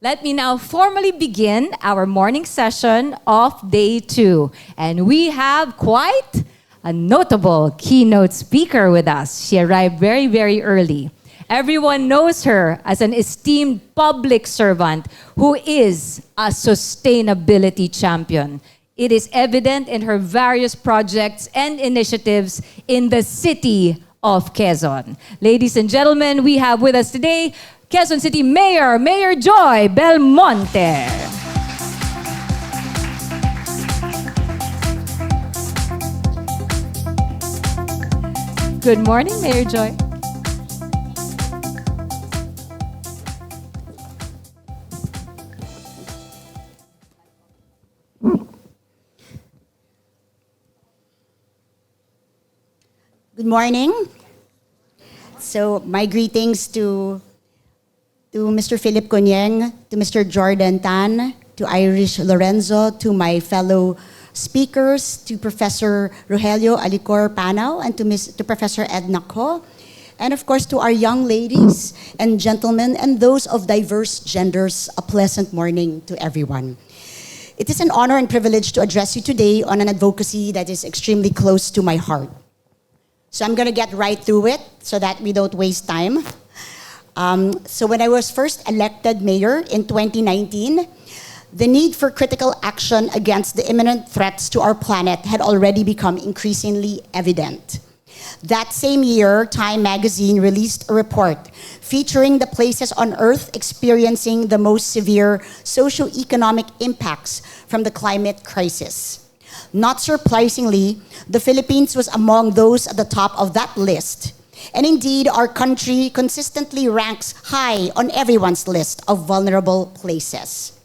Let me now formally begin our morning session of day 2. And we have quite a notable keynote speaker with us. She arrived very, very early. Everyone knows her as an esteemed public servant who is a sustainability champion. It is evident in her various projects and initiatives in the city of Quezon. Ladies and gentlemen, we have with us today Quezon City Mayor Joy Belmonte. Good morning, Mayor Joy. Good morning. So my greetings to Mr. Philip Conyeng, to Mr. Jordan Tan, to Irish Lorenzo, to my fellow speakers, to Professor Rogelio Alicor Panao, and to Professor Edna Ko, and of course to our young ladies and gentlemen and those of diverse genders, a pleasant morning to everyone. It is an honor and privilege to address you today on an advocacy that is extremely close to my heart. So I'm going to get right through it so that we don't waste time. So when I was first elected mayor in 2019, the need for critical action against the imminent threats to our planet had already become increasingly evident. That same year, Time magazine released a report featuring the places on Earth experiencing the most severe socio-economic impacts from the climate crisis. Not surprisingly, the Philippines was among those at the top of that list. And indeed, our country consistently ranks high on everyone's list of vulnerable places.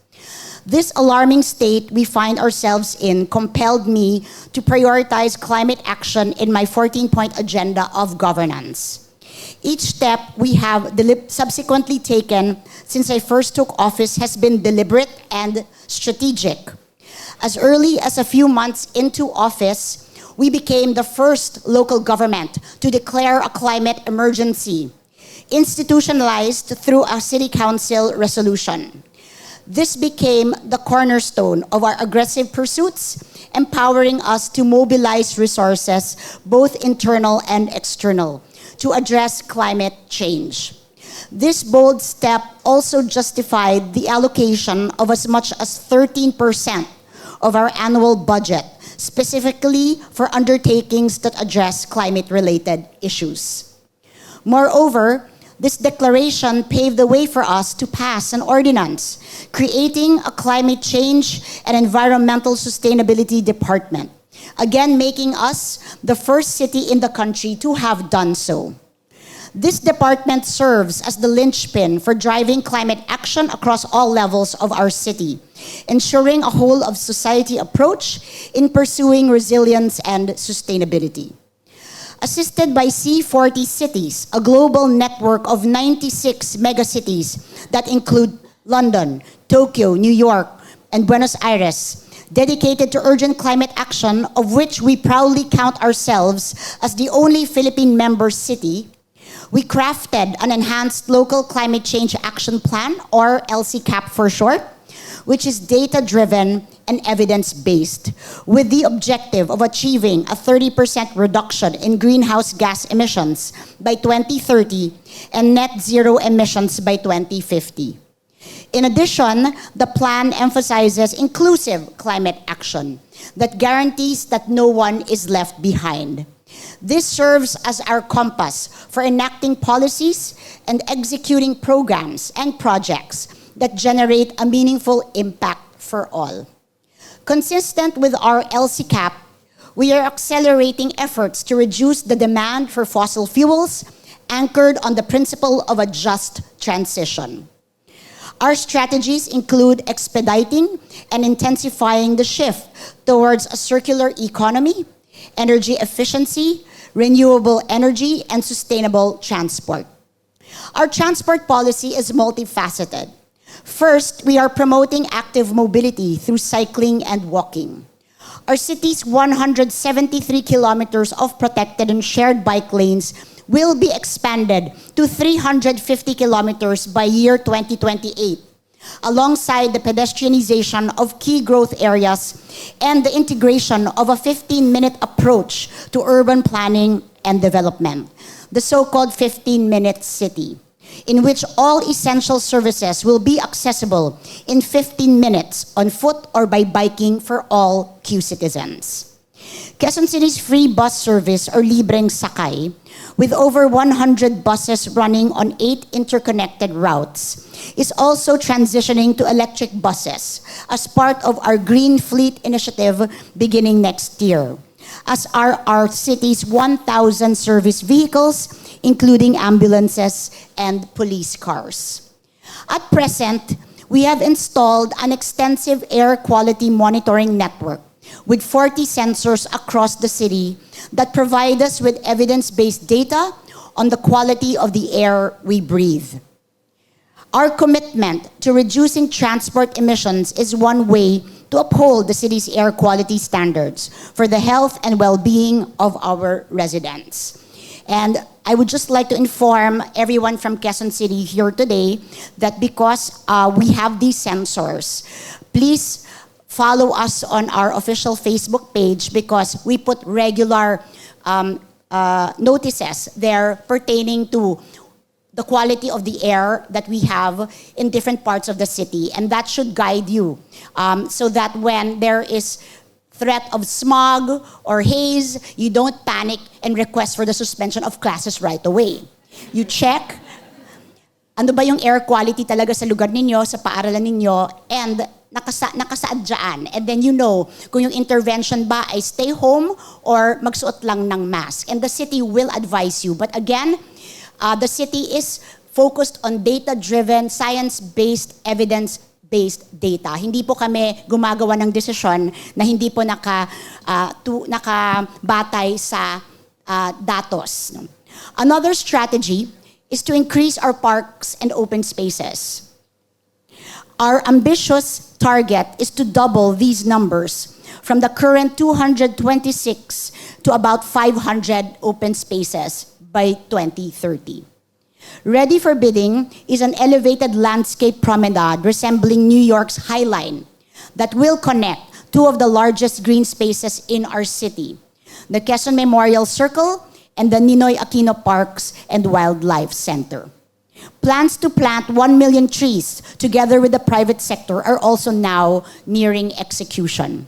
This alarming state we find ourselves in compelled me to prioritize climate action in my 14-point agenda of governance. Each step we have subsequently taken since I first took office has been deliberate and strategic. As early as a few months into office, we became the first local government to declare a climate emergency, institutionalized through a city council resolution. This became the cornerstone of our aggressive pursuits, empowering us to mobilize resources, both internal and external, to address climate change. This bold step also justified the allocation of as much as 13% of our annual budget, specifically for undertakings that address climate-related issues. Moreover, this declaration paved the way for us to pass an ordinance creating a climate change and environmental sustainability department, again making us the first city in the country to have done so. This department serves as the linchpin for driving climate action across all levels of our city, ensuring a whole-of-society approach in pursuing resilience and sustainability. Assisted by C40 cities, a global network of 96 megacities that include London, Tokyo, New York, and Buenos Aires, dedicated to urgent climate action, of which we proudly count ourselves as the only Philippine member city, we crafted an enhanced local climate change action plan, or LCCAP for short, which is data-driven and evidence-based, with the objective of achieving a 30% reduction in greenhouse gas emissions by 2030 and net zero emissions by 2050. In addition, the plan emphasizes inclusive climate action that guarantees that no one is left behind. This serves as our compass for enacting policies and executing programs and projects that generate a meaningful impact for all. Consistent with our LCCAP, we are accelerating efforts to reduce the demand for fossil fuels, anchored on the principle of a just transition. Our strategies include expediting and intensifying the shift towards a circular economy, energy efficiency, renewable energy, and sustainable transport. Our transport policy is multifaceted. First, we are promoting active mobility through cycling and walking. Our city's 173 kilometers of protected and shared bike lanes will be expanded to 350 kilometers by year 2028, alongside the pedestrianization of key growth areas and the integration of a 15-minute approach to urban planning and development, the so-called 15-minute city, in which all essential services will be accessible in 15 minutes on foot or by biking for all Q citizens. Quezon City's free bus service, or Libreng Sakay, with over 100 buses running on 8 interconnected routes, is also transitioning to electric buses as part of our Green Fleet initiative beginning next year, as are our city's 1,000 service vehicles, including ambulances and police cars. At present, we have installed an extensive air quality monitoring network with 40 sensors across the city that provide us with evidence-based data on the quality of the air we breathe. Our commitment to reducing transport emissions is one way to uphold the city's air quality standards for the health and well-being of our residents. And I would just like to inform everyone from Quezon City here today that because we have these sensors, please follow us on our official Facebook page, because we put regular notices there pertaining to the quality of the air that we have in different parts of the city. And that should guide you so that when there is threat of smog or haze, you don't panic and request for the suspension of classes right away. You check, ano ba yung air quality talaga sa lugar ninyo, sa paaralan ninyo, and nakasaad dyan. And then you know kung yung intervention ba ay stay home or magsuot lang ng mask. And the city will advise you. But again, the city is focused on data-driven, science-based, evidence-based data. Hindi po kami gumagawa ng desisyon na hindi po nakabatay sa datos. Another strategy is to increase our parks and open spaces. Our ambitious target is to double these numbers from the current 226 to about 500 open spaces by 2030. Ready for bidding is an elevated landscape promenade resembling New York's High Line that will connect two of the largest green spaces in our city, the Quezon Memorial Circle and the Ninoy Aquino Parks and Wildlife Center. Plans to plant 1 million trees together with the private sector are also now nearing execution.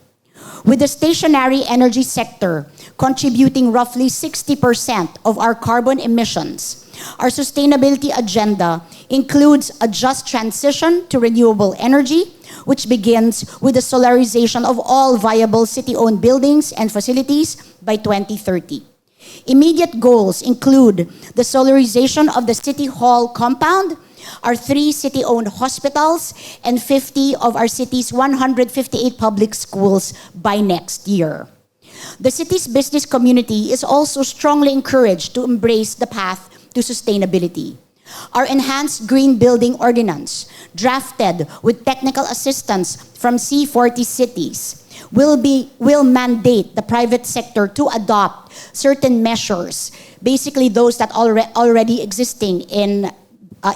With the stationary energy sector contributing roughly 60% of our carbon emissions, our sustainability agenda includes a just transition to renewable energy, which begins with the solarization of all viable city-owned buildings and facilities by 2030. Immediate goals include the solarization of the City Hall compound, our 3 city-owned hospitals, and 50 of our city's 158 public schools by next year. The city's business community is also strongly encouraged to embrace the path to sustainability. Our enhanced green building ordinance, drafted with technical assistance from C40 cities, will mandate the private sector to adopt certain measures, basically those that already existing in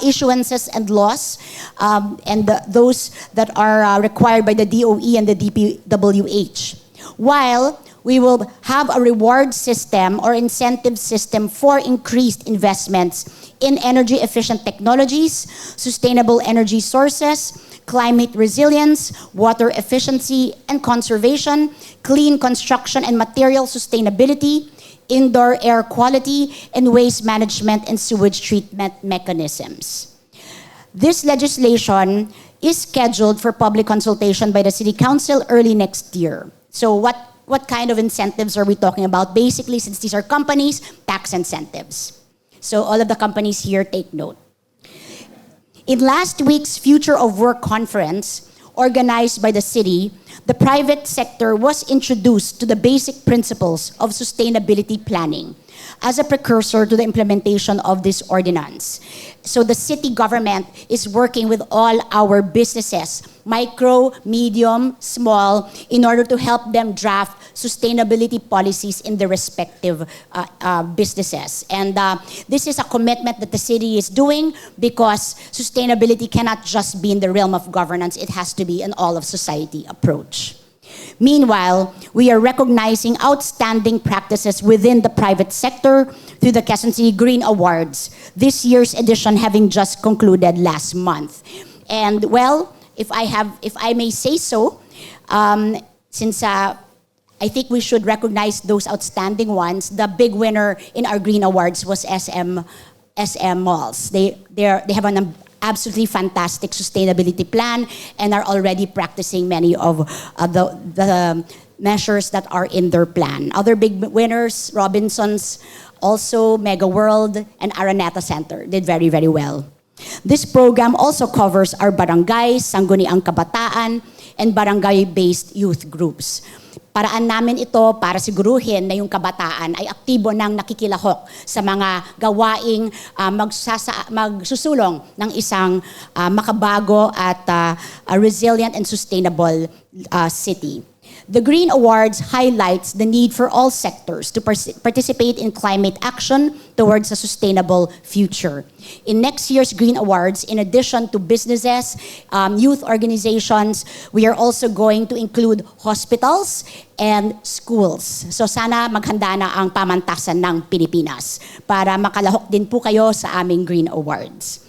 issuances and laws, and those that are required by the DOE and the DPWH. While we will have a reward system or incentive system for increased investments in energy efficient technologies, sustainable energy sources, climate resilience, water efficiency and conservation, clean construction and material sustainability, indoor air quality, and waste management and sewage treatment mechanisms. This legislation is scheduled for public consultation by the City Council early next year. So what kind of incentives are we talking about? Basically, since these are companies, tax incentives. So all of the companies here take note. In last week's Future of Work conference, organized by the city, the private sector was introduced to the basic principles of sustainability planning as a precursor to the implementation of this ordinance. So the city government is working with all our businesses, micro, medium, small, in order to help them draft sustainability policies in their respective businesses. And this is a commitment that the city is doing because sustainability cannot just be in the realm of governance, it has to be an all of society approach. Meanwhile, we are recognizing outstanding practices within the private sector through the Quezon City Green Awards, this year's edition having just concluded last month. And well, if I may say so, since I think we should recognize those outstanding ones, the big winner in our Green Awards was SM Malls. They have an absolutely fantastic sustainability plan and are already practicing many of the measures that are in their plan. Other big winners, Robinsons, also Mega World, and Araneta Center did very, very well. This program also covers our barangays, sangguniang kabataan, and barangay-based youth groups. Paraan namin ito para siguruhin na yung kabataan ay aktibo nang nakikilahok sa mga gawaing magsusulong ng isang makabago at resilient and sustainable city. The Green Awards highlights the need for all sectors to participate in climate action towards a sustainable future. In next year's Green Awards, in addition to businesses, youth organizations, we are also going to include hospitals and schools. So sana maghanda na ang pamantasan ng Pilipinas para makalahok din po kayo sa aming Green Awards.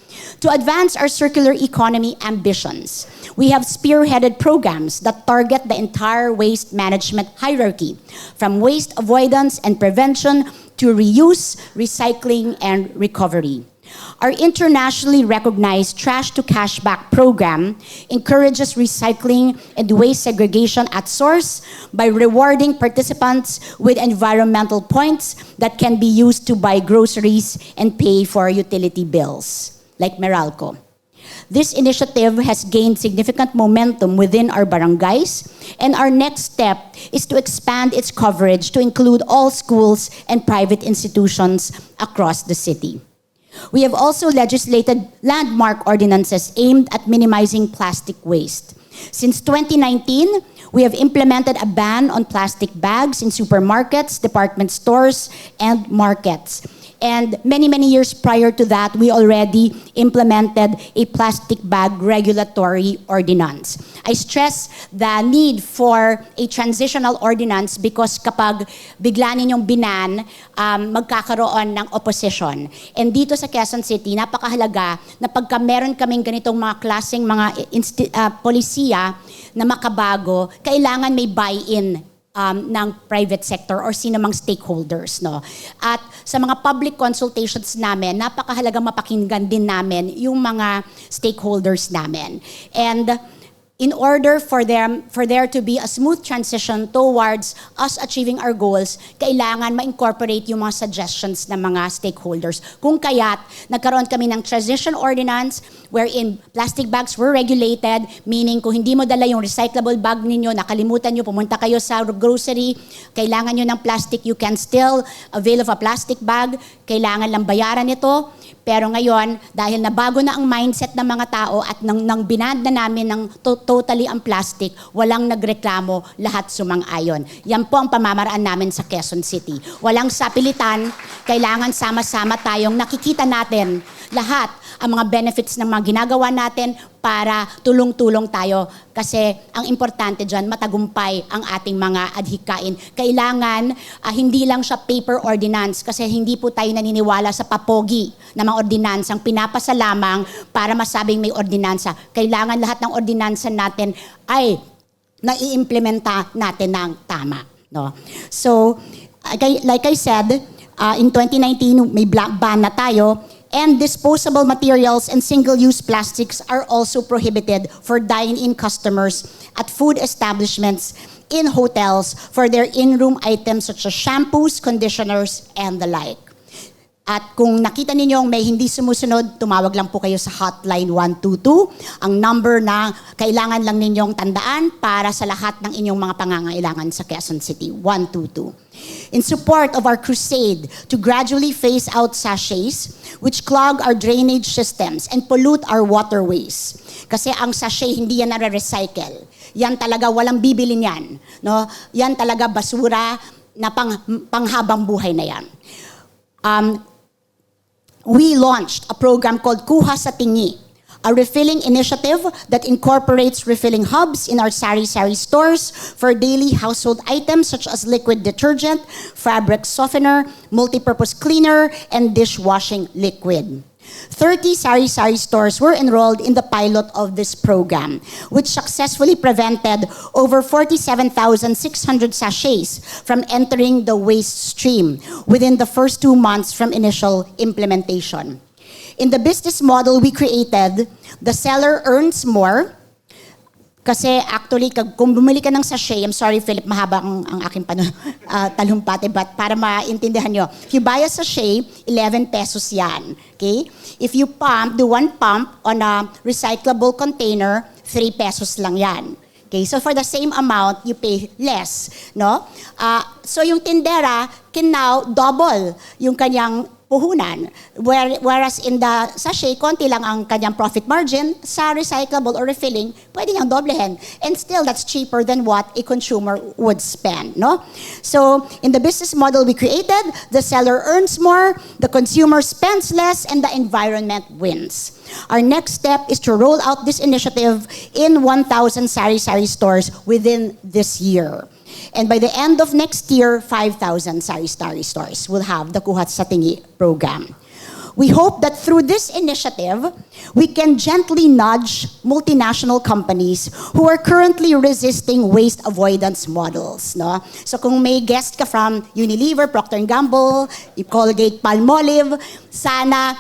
To advance our circular economy ambitions, we have spearheaded programs that target the entire waste management hierarchy, from waste avoidance and prevention to reuse, recycling, and recovery. Our internationally recognized Trash to Cashback program encourages recycling and waste segregation at source by rewarding participants with environmental points that can be used to buy groceries and pay for utility bills, like Meralco. This initiative has gained significant momentum within our barangays, and our next step is to expand its coverage to include all schools and private institutions across the city. We have also legislated landmark ordinances aimed at minimizing plastic waste. Since 2019, we have implemented a ban on plastic bags in supermarkets, department stores, and markets. And many, many years prior to that, we already implemented a plastic bag regulatory ordinance. I stress the need for a transitional ordinance because kapag bigla ninyong binan, magkakaroon ng opposition. And dito sa Quezon City, napakahalaga na pagka meron kaming ganitong mga klaseng mga polisiya na makabago, kailangan may buy-in ng private sector or sino mang stakeholders, no? At sa mga public consultations namin, napakahalaga mapakinggan din namin yung mga stakeholders namin. And in order for there to be a smooth transition towards us achieving our goals, kailangan ma-incorporate yung mga suggestions ng mga stakeholders. Kung kaya't, nagkaroon kami ng transition ordinance wherein plastic bags were regulated, meaning kung hindi mo dala yung recyclable bag ninyo, nakalimutan nyo, pumunta kayo sa grocery, kailangan nyo ng plastic, you can still avail of a plastic bag, kailangan lang bayaran ito. Pero ngayon, dahil nabago na ang mindset ng mga tao at nang binad na namin ng totally ang plastic, walang nagreklamo, lahat sumang-ayon. Yan po ang pamamaraan namin sa Quezon City. Walang sapilitan, kailangan sama-sama tayong nakikita natin lahat ang mga benefits ng mga ginagawa natin para tulong-tulong tayo. Kasi ang importante dyan, matagumpay ang ating mga adhikain. Kailangan, hindi lang siya paper ordinance kasi hindi po tayo naniniwala sa papogi na mga ordinansang pinapasa lamang para masabing may ordinansa. Kailangan lahat ng ordinansa natin ay naiimplementa natin ng tama. No? So, like I said, in 2019, may black ban na tayo. And disposable materials and single-use plastics are also prohibited for dine-in customers at food establishments, in hotels, for their in-room items such as shampoos, conditioners, and the like. At kung nakita ninyong may hindi sumusunod, tumawag lang po kayo sa Hotline 122, ang number na kailangan lang ninyong tandaan para sa lahat ng inyong mga pangangailangan sa Quezon City, 122. in support of our crusade to gradually phase out sachets which clog our drainage systems and pollute our waterways. Kasi ang sachet hindi yan nare-recycle. Yan talaga walang bibili niyan, no? Yan talaga basura na panghabang buhay na yan. We launched a program called Kuha sa Tingi, a refilling initiative that incorporates refilling hubs in our sari-sari stores for daily household items such as liquid detergent, fabric softener, multipurpose cleaner, and dishwashing liquid. 30 sari-sari stores were enrolled in the pilot of this program, which successfully prevented over 47,600 sachets from entering the waste stream within the first 2 months from initial implementation. In the business model we created, the seller earns more. Kasi actually, kung bumili ka ng sachet, I'm sorry Philip, mahaba ang aking talumpati, but para maintindihan nyo, if you buy a sachet, 11 pesos yan. Okay? If you do one pump on a recyclable container, 3 pesos lang yan. Okay? So for the same amount, you pay less. No? So yung tindera can now double yung kanyang puhunan. Whereas in the sachet, konti lang ang kanyang profit margin, sa recyclable or refilling, pwede niyang doblehin. And still, that's cheaper than what a consumer would spend. No? So, in the business model we created, the seller earns more, the consumer spends less, and the environment wins. Our next step is to roll out this initiative in 1,000 sari-sari stores within this year. And by the end of next year, 5,000 sari-sari stores will have the Kuha sa Tingi program. We hope that through this initiative, we can gently nudge multinational companies who are currently resisting waste avoidance models. No? So kung may guest ka from Unilever, Procter & Gamble, Colgate, Palmolive, sana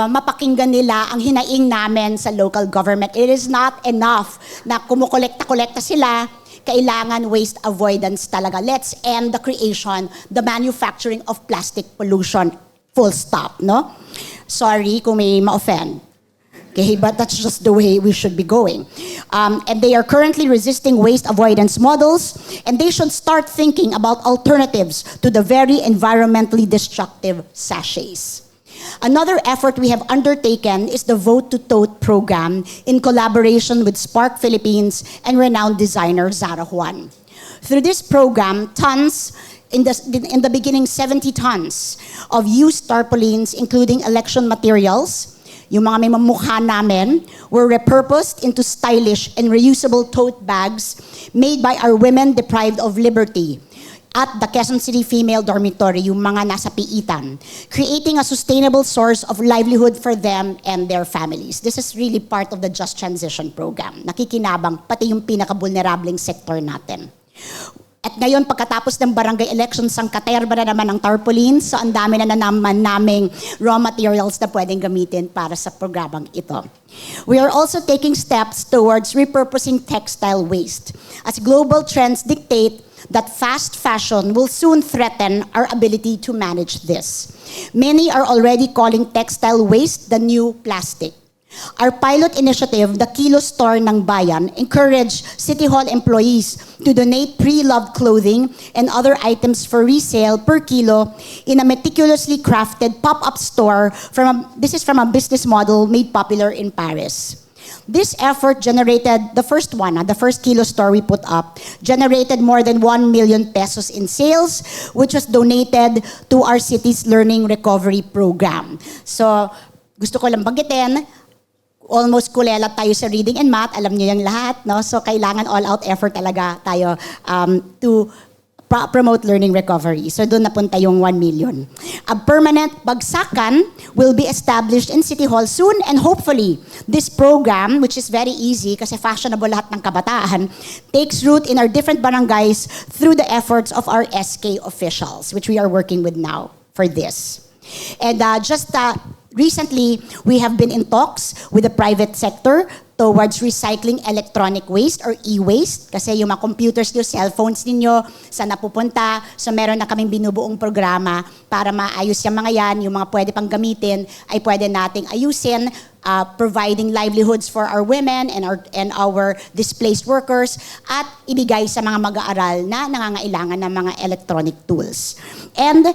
mapakinggan nila ang hinaing namin sa local government. It is not enough na kumukolekta-kolekta sila. Kailangan waste avoidance talaga. Let's end the creation, the manufacturing of plastic pollution. Full stop, no? Sorry kung may ma-offend. Okay, but that's just the way we should be going. And they are currently resisting waste avoidance models, and they should start thinking about alternatives to the very environmentally destructive sachets. Another effort we have undertaken is the Vote to Tote program in collaboration with Spark Philippines and renowned designer Zara Juan. Through this program, in the beginning 70 tons of used tarpaulins, including election materials, yung mga may mamukha namin, were repurposed into stylish and reusable tote bags made by our women deprived of liberty at the Quezon City Female Dormitory, yung mga nasa piitan, creating a sustainable source of livelihood for them and their families. This is really part of the Just Transition program. Nakikinabang pati yung pinaka-vulnerableng sector natin. At ngayon, pagkatapos ng barangay elections, ang katerba na naman ng tarpaulins, so ang dami na naman naming raw materials na pwedeng gamitin para sa programang ito. We are also taking steps towards repurposing textile waste, as global trends dictate that fast fashion will soon threaten our ability to manage this. Many are already calling textile waste the new plastic. Our pilot initiative, the Kilo Store ng Bayan, encouraged City Hall employees to donate pre-loved clothing and other items for resale per kilo in a meticulously crafted pop-up store. This is from a business model made popular in Paris. This effort generated, the first Kilo Store we put up, generated more than 1 million pesos in sales, which was donated to our city's Learning Recovery Program. So, gusto ko lang banggitin, almost kulela tayo sa reading and math, alam niyo yung lahat, no? So, kailangan all-out effort talaga tayo to promote learning recovery. So doon napunta yung 1 million. A permanent bagsakan will be established in City Hall soon, and hopefully this program, which is very easy kasi fashionable lahat ng kabataan, takes root in our different barangays through the efforts of our SK officials, which we are working with now for this. And recently, we have been in talks with the private sector towards recycling electronic waste or e-waste. Kasi yung mga computers nyo, cellphones ninyo, saan napupunta. So meron na kaming binubuong programa para maayos yung mga yan, yung mga pwede pang gamitin, ay pwede nating ayusin providing livelihoods for our women and our displaced workers, at ibigay sa mga mag-aaral na nangangailangan ng mga electronic tools. And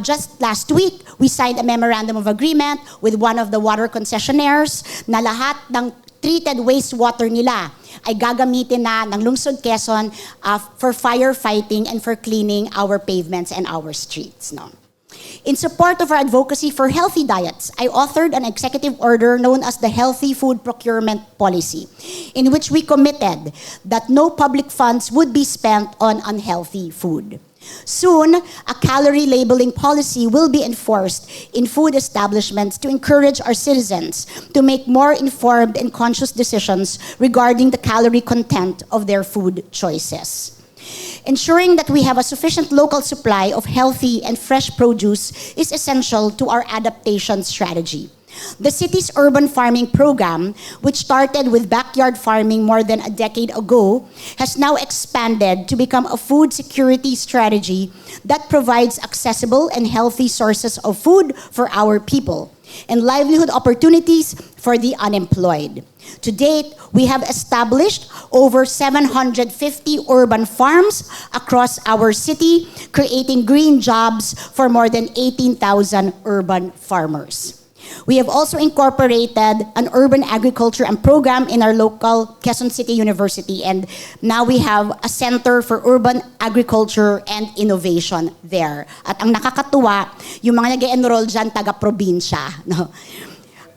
just last week, we signed a memorandum of agreement with one of the water concessionaires na lahat ng treated wastewater nila ay gagamitin na ng Lungsod Quezon for firefighting and for cleaning our pavements and our streets. No? In support of our advocacy for healthy diets, I authored an executive order known as the Healthy Food Procurement Policy, in which we committed that no public funds would be spent on unhealthy food. Soon, a calorie labeling policy will be enforced in food establishments to encourage our citizens to make more informed and conscious decisions regarding the calorie content of their food choices. Ensuring that we have a sufficient local supply of healthy and fresh produce is essential to our adaptation strategy. The city's urban farming program, which started with backyard farming more than a decade ago, has now expanded to become a food security strategy that provides accessible and healthy sources of food for our people and livelihood opportunities for the unemployed. To date, we have established over 750 urban farms across our city, creating green jobs for more than 18,000 urban farmers. We have also incorporated an urban agriculture and program in our local Quezon City University, and now we have a Center for Urban Agriculture and Innovation there. At ang nakakatuwa, yung mga nag-enroll dyan, taga-probinsya. No?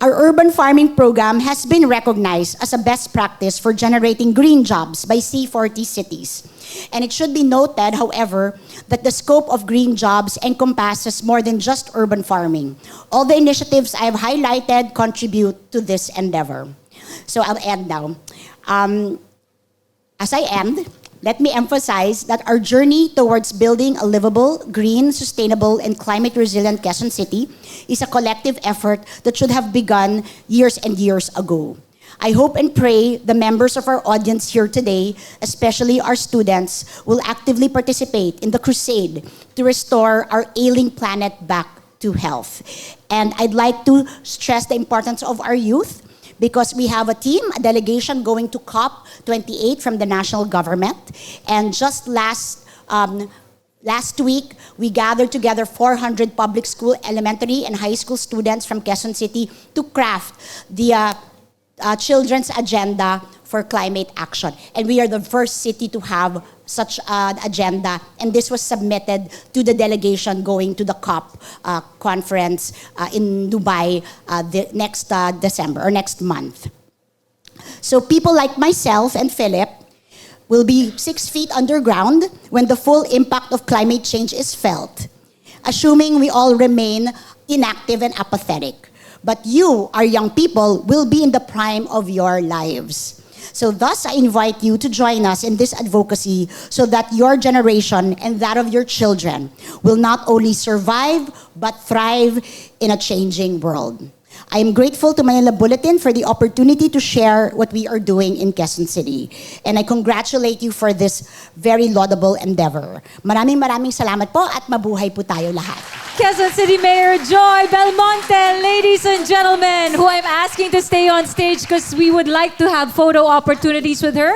Our urban farming program has been recognized as a best practice for generating green jobs by C40 cities. And it should be noted, however, that the scope of green jobs encompasses more than just urban farming. All the initiatives I have highlighted contribute to this endeavor. So I'll end now. As I end, let me emphasize that our journey towards building a livable, green, sustainable, and climate-resilient Quezon City is a collective effort that should have begun years and years ago. I hope and pray the members of our audience here today, especially our students, will actively participate in the crusade to restore our ailing planet back to health. And I'd like to stress the importance of our youth, because we have a team, a delegation going to COP28 from the national government. And just last week, we gathered together 400 public school, elementary, and high school students from Quezon City to craft the children's agenda for climate action. And we are the first city to have such an agenda. And this was submitted to the delegation going to the COP conference in Dubai next December or next month. So people like myself and Philip will be 6 feet underground when the full impact of climate change is felt, assuming we all remain inactive and apathetic. But you, our young people, will be in the prime of your lives. So thus, I invite you to join us in this advocacy so that your generation and that of your children will not only survive, but thrive in a changing world. I am grateful to Manila Bulletin for the opportunity to share what we are doing in Quezon City. And I congratulate you for this very laudable endeavor. Maraming salamat po at mabuhay po tayo lahat. Quezon City Mayor Joy Belmonte, ladies and gentlemen, who I'm asking to stay on stage because we would like to have photo opportunities with her.